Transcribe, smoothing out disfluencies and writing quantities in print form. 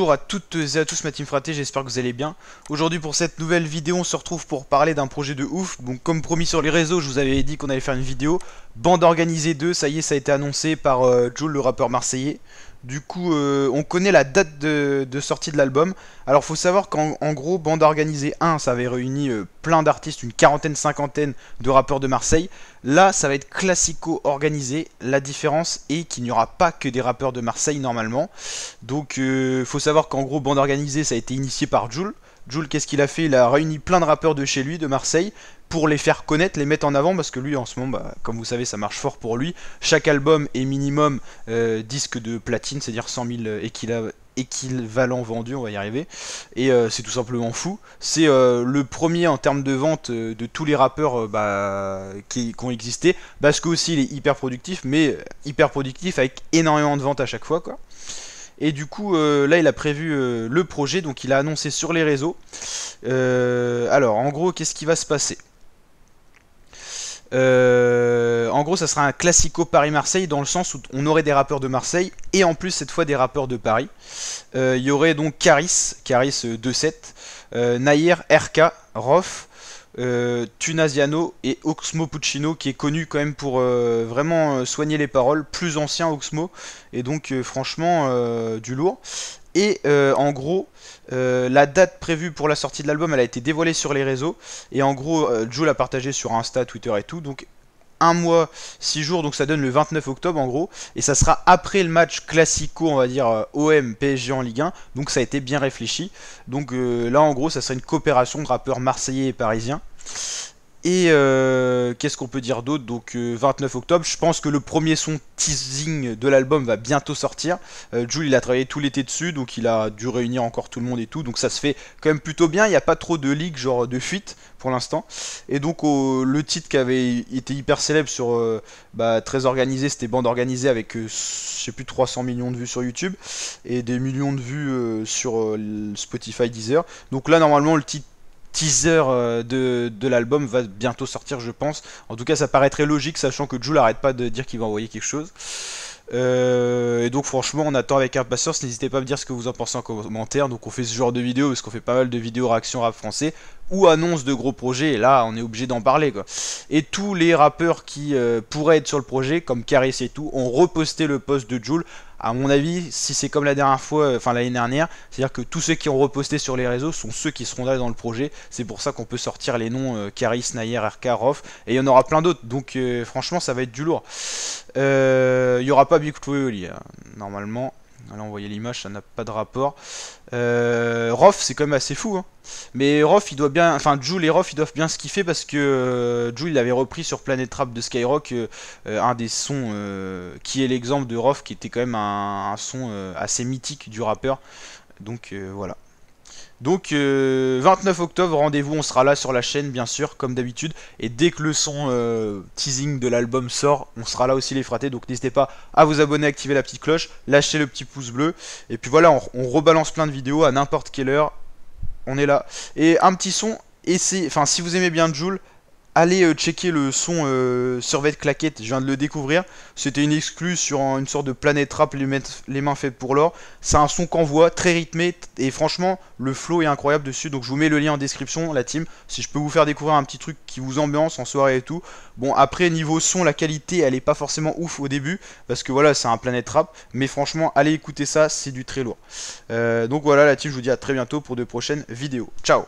Bonjour à toutes et à tous ma team fraté, j'espère que vous allez bien. Aujourd'hui pour cette nouvelle vidéo on se retrouve pour parler d'un projet de ouf. Donc comme promis sur les réseaux je vous avais dit qu'on allait faire une vidéo. Bande organisée 2, ça y est ça a été annoncé par Jul le rappeur marseillais. Du coup on connaît la date de sortie de l'album. Alors faut savoir qu'en gros Bande organisée 1 ça avait réuni plein d'artistes, une quarantaine, cinquantaine de rappeurs de Marseille. Là ça va être classico organisé, la différence est qu'il n'y aura pas que des rappeurs de Marseille normalement. Donc faut savoir qu'en gros Bande organisée ça a été initié par Jul. Jul qu'est-ce qu'il a fait? Il a réuni plein de rappeurs de chez lui, de Marseille, pour les faire connaître, les mettre en avant, parce que lui en ce moment, comme vous savez, ça marche fort pour lui. Chaque album est minimum disque de platine, c'est-à-dire 100 000 équivalents vendus, on va y arriver. Et c'est tout simplement fou. C'est le premier en termes de vente de tous les rappeurs qui ont existé, parce que aussi il est hyper productif, mais hyper productif avec énormément de ventes à chaque fois, quoi. Et du coup, là, il a prévu le projet, donc il a annoncé sur les réseaux. Alors, en gros, qu'est-ce qui va se passer? En gros, ça sera un classico Paris-Marseille dans le sens où on aurait des rappeurs de Marseille et en plus cette fois des rappeurs de Paris. Il y aurait donc Caris 27, Nayer, RK, Rof, Tunasiano et Oxmo Puccino qui est connu quand même pour vraiment soigner les paroles, plus ancien Oxmo, et donc franchement du lourd. Et en gros, la date prévue pour la sortie de l'album, elle a été dévoilée sur les réseaux. Et en gros, Jul l'a partagé sur Insta, Twitter et tout. Donc un mois, 6 jours, donc ça donne le 29 octobre en gros. Et ça sera après le match classico, on va dire OM PSG en Ligue 1. Donc ça a été bien réfléchi. Donc là en gros, ça serait une coopération de rappeurs marseillais et parisiens. Et qu'est-ce qu'on peut dire d'autre? Donc 29 octobre, je pense que le premier son teasing de l'album va bientôt sortir. Jul il a travaillé tout l'été dessus, donc il a dû réunir encore tout le monde et tout, donc ça se fait quand même plutôt bien. Il n'y a pas trop de leaks, genre de fuite pour l'instant. Et donc le titre qui avait été hyper célèbre sur très organisé, c'était Bande organisée avec je sais plus 300 millions de vues sur YouTube et des millions de vues sur Spotify, Deezer. Donc là normalement le titre teaser de l'album va bientôt sortir, je pense. En tout cas ça paraîtrait logique sachant que Jul arrête pas de dire qu'il va envoyer quelque chose. Et donc franchement on attend avec impatience. N'hésitez pas à me dire ce que vous en pensez en commentaire. Donc on fait ce genre de vidéo parce qu'on fait pas mal de vidéos réaction rap français ou annonces de gros projets, et là on est obligé d'en parler quoi. Et tous les rappeurs qui pourraient être sur le projet comme Caris et tout ont reposté le post de Jul. À mon avis, si c'est comme la dernière fois, enfin l'année dernière, c'est-à-dire que tous ceux qui ont reposté sur les réseaux sont ceux qui seront là dans le projet. C'est pour ça qu'on peut sortir les noms Caris, Nayer, RK, Rof, et il y en aura plein d'autres. Donc franchement, ça va être du lourd. Il n'y aura pas Big Flo et Oli, hein, normalement. Là on voyait l'image, ça n'a pas de rapport. Rof c'est quand même assez fou hein. Mais Rof il doit bien, enfin Jul et Rof ils doivent bien se kiffer parce que Jul il avait repris sur Planet Rap de Skyrock un des sons qui est l'exemple de Rof qui était quand même un son assez mythique du rappeur. Donc voilà. Donc 29 octobre, rendez-vous, on sera là sur la chaîne bien sûr, comme d'habitude. Et dès que le son teasing de l'album sort, on sera là aussi les fratés. Donc n'hésitez pas à vous abonner, activer la petite cloche, lâcher le petit pouce bleu. Et puis voilà, on rebalance plein de vidéos à n'importe quelle heure. On est là. Et un petit son, enfin si vous aimez bien Jul, allez checker le son Survêt Claquette, je viens de le découvrir. C'était une exclue sur une sorte de Planète Rap, les mains faites pour l'or. C'est un son qu'envoie, très rythmé, et franchement, le flow est incroyable dessus. Donc je vous mets le lien en description, la team, si je peux vous faire découvrir un petit truc qui vous ambiance en soirée et tout. Bon, après, niveau son, la qualité, elle est pas forcément ouf au début, parce que voilà, c'est un Planète Rap. Mais franchement, allez écouter ça, c'est du très lourd. Donc voilà, la team, je vous dis à très bientôt pour de prochaines vidéos. Ciao!